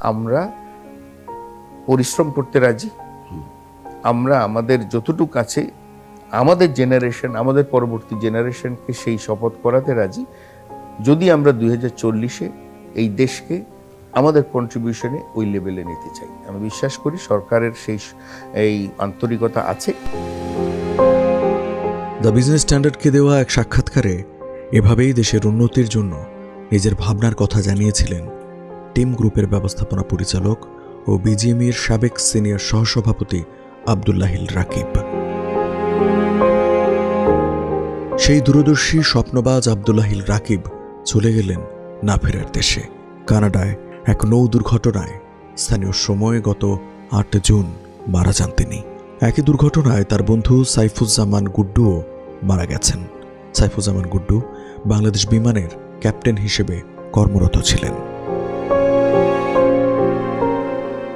আমরা পরিশ্রম করতে রাজি, আমরা আমাদের যতটুকু আছে আমাদের জেনারেশন, আমাদের পরবর্তী জেনারেশনকে সেই শপথ করাতে রাজি, যদি আমরা 2040-এ এই দেশকে আমাদের কন্ট্রিবিউশনে ওই লেভেলে নিতে চাই। আমি বিশ্বাস করি সরকারের সেই এই আন্তরিকতা আছে। দ্য বিজনেস স্ট্যান্ডার্ডকে দেওয়া এক সাক্ষাৎকারে এভাবেই দেশের উন্নতির জন্য নিজের ভাবনার কথা জানিয়েছিলেন টিম গ্রুপের ব্যবস্থাপনা পরিচালক ও বিজিএমইএর সাবেক সিনিয়র সহসভাপতি আব্দুল্লাহিল রাকিব। সেই দূরদর্শী স্বপ্নবাজ আব্দুল্লাহিল রাকিব চলে গেলেন না ফেরার দেশে। কানাডায় এক নৌ দুর্ঘটনায় স্থানীয় সময় গত 8 জুন মারা যান তিনি। একই দুর্ঘটনায় তার বন্ধু সাইফুজ্জামান গুড্ডুও মারা গেছেন। সাইফুজ্জামান গুড্ডু বাংলাদেশ বিমানের ক্যাপ্টেন হিসেবে কর্মরত ছিলেন।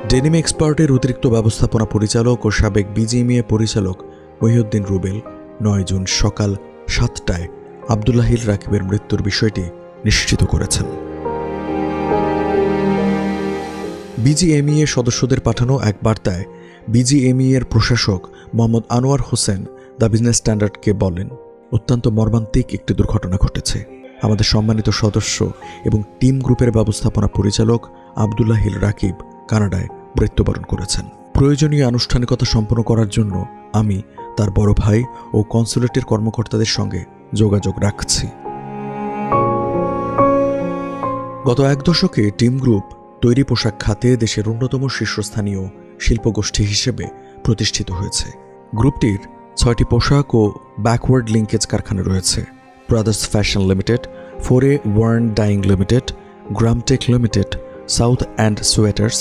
ডেনিম এক্সপার্টের অতিরিক্ত ব্যবস্থাপনা পরিচালক ও সাবেক বিজিএমইএ পরিচালক মহিউদ্দিন রুবেল 9 জুন সকাল 7টায় আব্দুল্লাহিল রাকিবের মৃত্যুর বিষয়টি নিশ্চিত করেছেন। বিজিএমইএ সদস্যদের পাঠানো এক বার্তায় বিজিএমইএর প্রশাসক মোহাম্মদ আনোয়ার হোসেন দ্য বিজনেস স্ট্যান্ডার্ডকে বলেন, অত্যন্ত মর্মান্তিক একটি দুর্ঘটনা ঘটেছে। আমাদের সম্মানিত সদস্য এবং টিম গ্রুপের ব্যবস্থাপনা পরিচালক আব্দুল্লাহিল রাকিব কানাডায় মৃত্যুবরণ করেছেন। প্রয়োজনীয় আনুষ্ঠানিকতা সম্পন্ন করার জন্য আমি তার বড় ভাই ও কনসুলেটের কর্মকর্তাদের সঙ্গে যোগাযোগ রাখছি। গত 1 দশকে টিম গ্রুপ তৈরি পোশাক খাতে দেশের অন্যতম শীর্ষস্থানীয় শিল্পগোষ্ঠী হিসেবে প্রতিষ্ঠিত হয়েছে। গ্রুপটির 6টি পোশাক ও ব্যাকওয়ার্ড লিঙ্কেজ কারখানা রয়েছে: Brothers Fashion Limited, 4A yarn dyeing limited, Gramtech limited, South End Sweaters,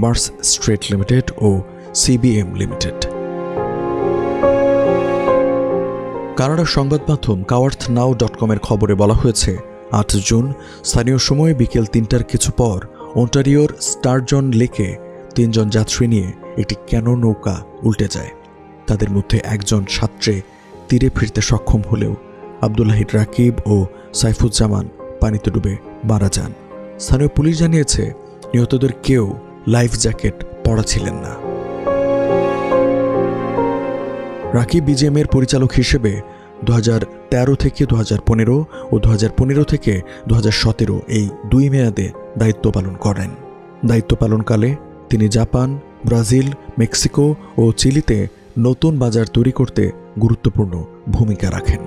Mars Street limited ও সিবিএম লিমিটেড। কানাডার সংবাদ মাধ্যম kawarthnow.com-এর খবরে বলা হয়েছে, 8 জুন স্থানীয় সময়ে বিকেল 3টার কিছু পর অন্টারিওর স্টারজন লেকে 3 জন যাত্রী নিয়ে একটি ক্যানো নৌকা উল্টে যায়। তাদের মধ্যে একজন সাঁতরে তীরে ফিরতে সক্ষম হলেও আব্দুল্লাহিল রাকিব ও সাইফুজ্জামান পানিতে ডুবে মারা যান। স্থানীয় পুলিশ জানিয়েছে, নিহতদের কেউ লাইফ জ্যাকেট পরা ছিলেন না। রাকিব বিজিএমইএর পরিচালক হিসেবে 2013 থেকে 2015 ও 2015 থেকে 2017 এই 2 মেয়াদে দায়িত্ব পালন করেন। দায়িত্ব পালনকালে তিনি জাপান, ব্রাজিল, মেক্সিকো ও চিলিতে নতুন বাজার তৈরি করতে গুরুত্বপূর্ণ ভূমিকা রাখেন।